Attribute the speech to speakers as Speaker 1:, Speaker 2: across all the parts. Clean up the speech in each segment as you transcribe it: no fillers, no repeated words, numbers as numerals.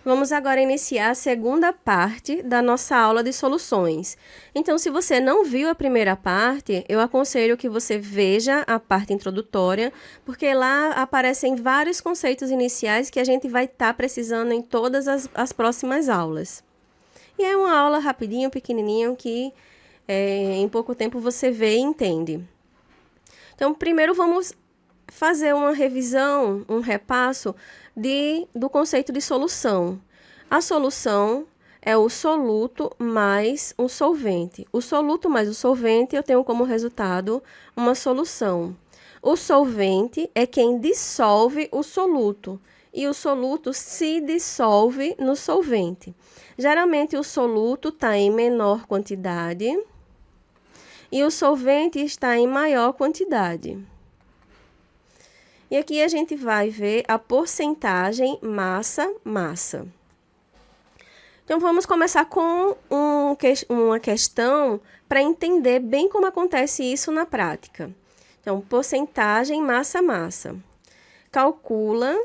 Speaker 1: Vamos agora iniciar a segunda parte da nossa aula de soluções. Então, se você não viu a primeira parte, eu aconselho que você veja a parte introdutória, porque lá aparecem vários conceitos iniciais que a gente vai estar precisando em todas as próximas aulas. E é uma aula rapidinho, pequenininho, que em pouco tempo você vê e entende. Então, primeiro vamos fazer uma revisão, um repasso do conceito de solução. A solução é o soluto mais um solvente. O soluto mais o solvente eu tenho como resultado uma solução. O solvente é quem dissolve o soluto e o soluto se dissolve no solvente. Geralmente o soluto está em menor quantidade e o solvente está em maior quantidade. E aqui a gente vai ver a porcentagem massa-massa. Então, vamos começar com uma questão para entender bem como acontece isso na prática. Então, porcentagem massa-massa. Calcula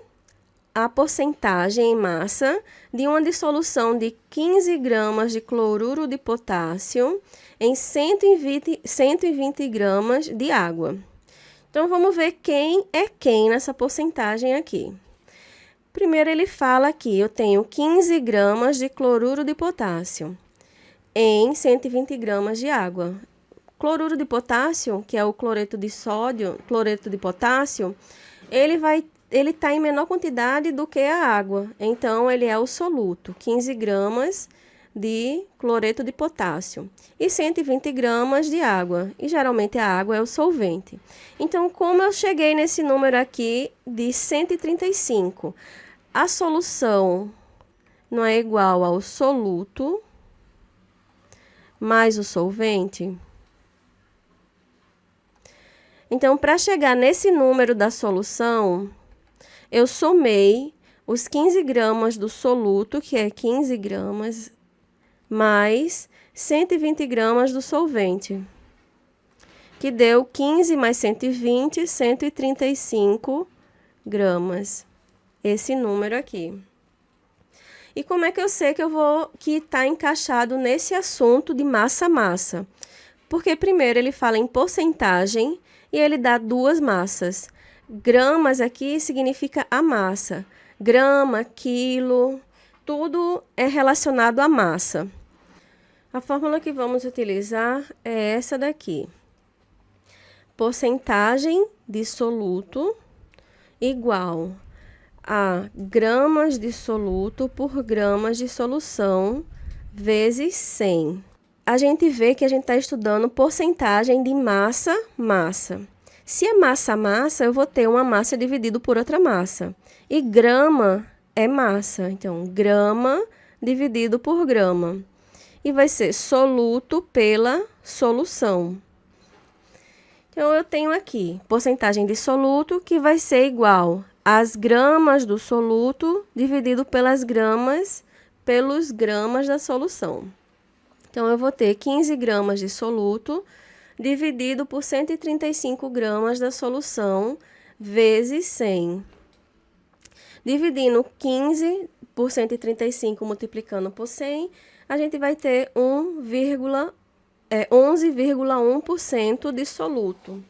Speaker 1: a porcentagem em massa de uma dissolução de 15 gramas de cloruro de potássio em 120 gramas de água. Então, vamos ver quem é quem nessa porcentagem aqui. Primeiro, ele fala aqui, eu tenho 15 gramas de cloruro de potássio em 120 gramas de água. Cloruro de potássio, que é o cloreto de sódio, cloreto de potássio, ele está em menor quantidade do que a água. Então, ele é o soluto, 15 gramas de cloreto de potássio e 120 gramas de água. E geralmente a água é o solvente. Então, como eu cheguei nesse número aqui de 135? A solução não é igual ao soluto mais o solvente? Então, para chegar nesse número da solução, eu somei os 15 gramas do soluto, que é 15 gramas, mais 120 gramas do solvente, que deu 15 mais 120, 135 gramas. Esse número aqui. E como é que eu sei que está encaixado nesse assunto de massa-massa? Porque primeiro ele fala em porcentagem e ele dá duas massas. Gramas aqui significa a massa. Grama, quilo, tudo é relacionado à massa. A fórmula que vamos utilizar é essa daqui. Porcentagem de soluto igual a gramas de soluto por gramas de solução vezes 100. A gente vê que a gente está estudando porcentagem de massa-massa. Se é massa-massa, eu vou ter uma massa dividido por outra massa. E grama é massa. Então, grama dividido por grama. E vai ser soluto pela solução. Então, eu tenho aqui porcentagem de soluto que vai ser igual às gramas do soluto dividido pelos gramas da solução. Então, eu vou ter 15 gramas de soluto dividido por 135 gramas da solução vezes 100. Dividindo 15 por 135 multiplicando por 100, a gente vai ter 11,1% de soluto.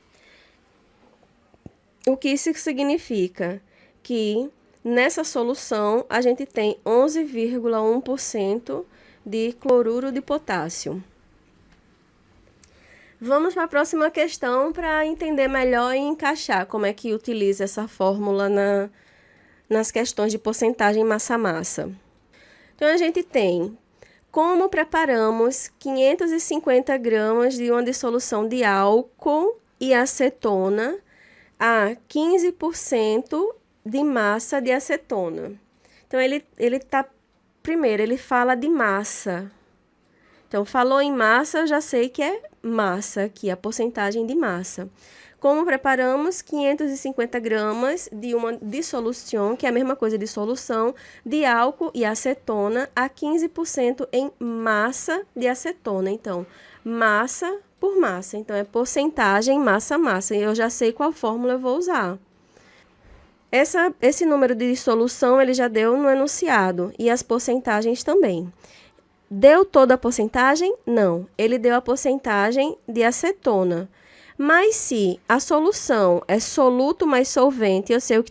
Speaker 1: O que isso significa? Que nessa solução a gente tem 11,1% de cloruro de potássio. Vamos para a próxima questão para entender melhor e encaixar como é que utiliza essa fórmula nas questões de porcentagem massa-massa. Então, a gente tem como preparamos 550 gramas de uma dissolução de álcool e acetona a 15% de massa de acetona. Então, primeiro, ele fala de massa. Então, falou em massa, eu já sei que é massa aqui, a porcentagem de massa. Como preparamos 550 gramas de uma dissolução, que é a mesma coisa de solução, de álcool e acetona a 15% em massa de acetona. Então, massa por massa. Então, é porcentagem massa-massa. E eu já sei qual fórmula eu vou usar. Esse número de dissolução ele já deu no enunciado e as porcentagens também. Deu toda a porcentagem? Não. Ele deu a porcentagem de acetona. Mas se a solução é soluto mais solvente, eu sei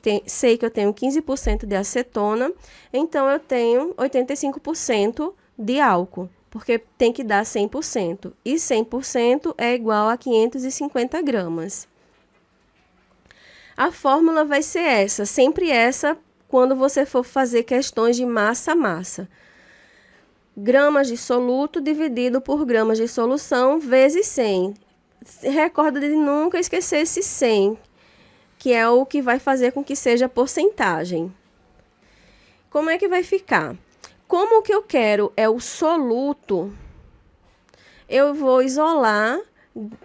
Speaker 1: que eu tenho 15% de acetona, então eu tenho 85% de álcool, porque tem que dar 100%. E 100% é igual a 550 gramas. A fórmula vai ser essa, sempre essa, quando você for fazer questões de massa-massa. Gramas de soluto dividido por gramas de solução vezes 100. Recorda de nunca esquecer esse 100, que é o que vai fazer com que seja porcentagem. Como é que vai ficar? Como o que eu quero é o soluto, eu vou isolar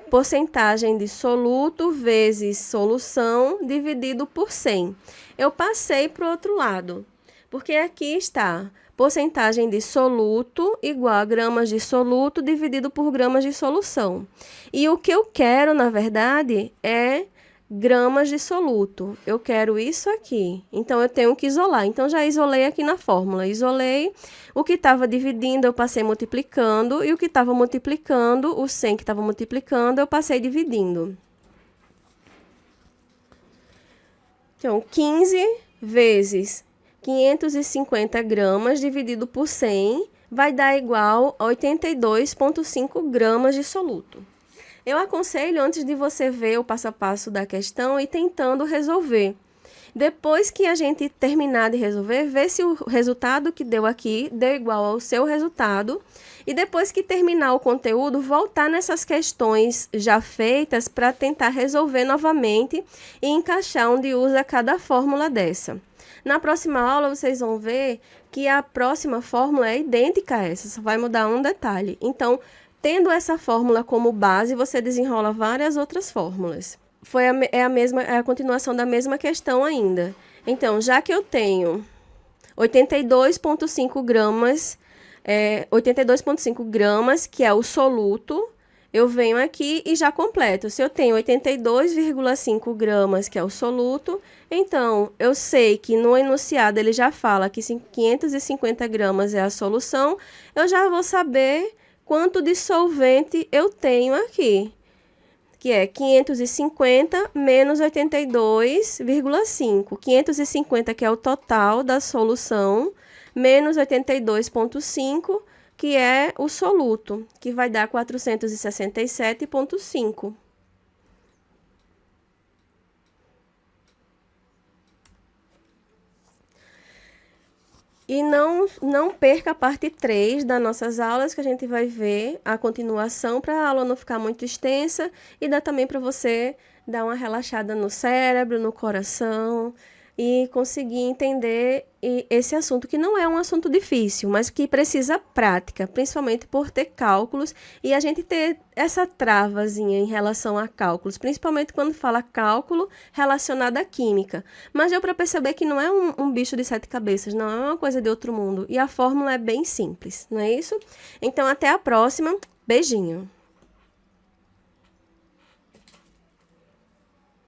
Speaker 1: porcentagem de soluto vezes solução dividido por 100. Eu passei para o outro lado, porque aqui está porcentagem de soluto igual a gramas de soluto dividido por gramas de solução. E o que eu quero, na verdade, é gramas de soluto. Eu quero isso aqui. Então, eu tenho que isolar. Então, já isolei aqui na fórmula. Isolei o que estava dividindo, eu passei multiplicando. E o que estava multiplicando, o 100 que estava multiplicando, eu passei dividindo. Então, 15 vezes 550 gramas dividido por 100 vai dar igual a 82,5 gramas de soluto. Eu aconselho, antes de você ver o passo a passo da questão, ir tentando resolver. Depois que a gente terminar de resolver, ver se o resultado que deu aqui deu igual ao seu resultado. E depois que terminar o conteúdo, voltar nessas questões já feitas para tentar resolver novamente e encaixar onde usa cada fórmula dessa. Na próxima aula, vocês vão ver que a próxima fórmula é idêntica a essa, só vai mudar um detalhe. Então, tendo essa fórmula como base, você desenrola várias outras fórmulas. É a continuação da mesma questão ainda. Então, já que eu tenho 82,5 gramas, 82,5 gramas, que é o soluto, eu venho aqui e já completo. Se eu tenho 82,5 gramas, que é o soluto, então eu sei que no enunciado ele já fala que 550 gramas é a solução, eu já vou saber quanto de solvente eu tenho aqui, que é 550 menos 82,5. 550, que é o total da solução, menos 82,5, que é o soluto, que vai dar 467,5. E não perca a parte 3 das nossas aulas, que a gente vai ver a continuação para a aula não ficar muito extensa e dá também para você dar uma relaxada no cérebro, no coração e conseguir entender esse assunto, que não é um assunto difícil, mas que precisa prática, principalmente por ter cálculos e a gente ter essa travazinha em relação a cálculos, principalmente quando fala cálculo relacionado à química. Mas deu para perceber que não é um bicho de 7 cabeças, não é uma coisa de outro mundo. E a fórmula é bem simples, não é isso? Então, até a próxima. Beijinho!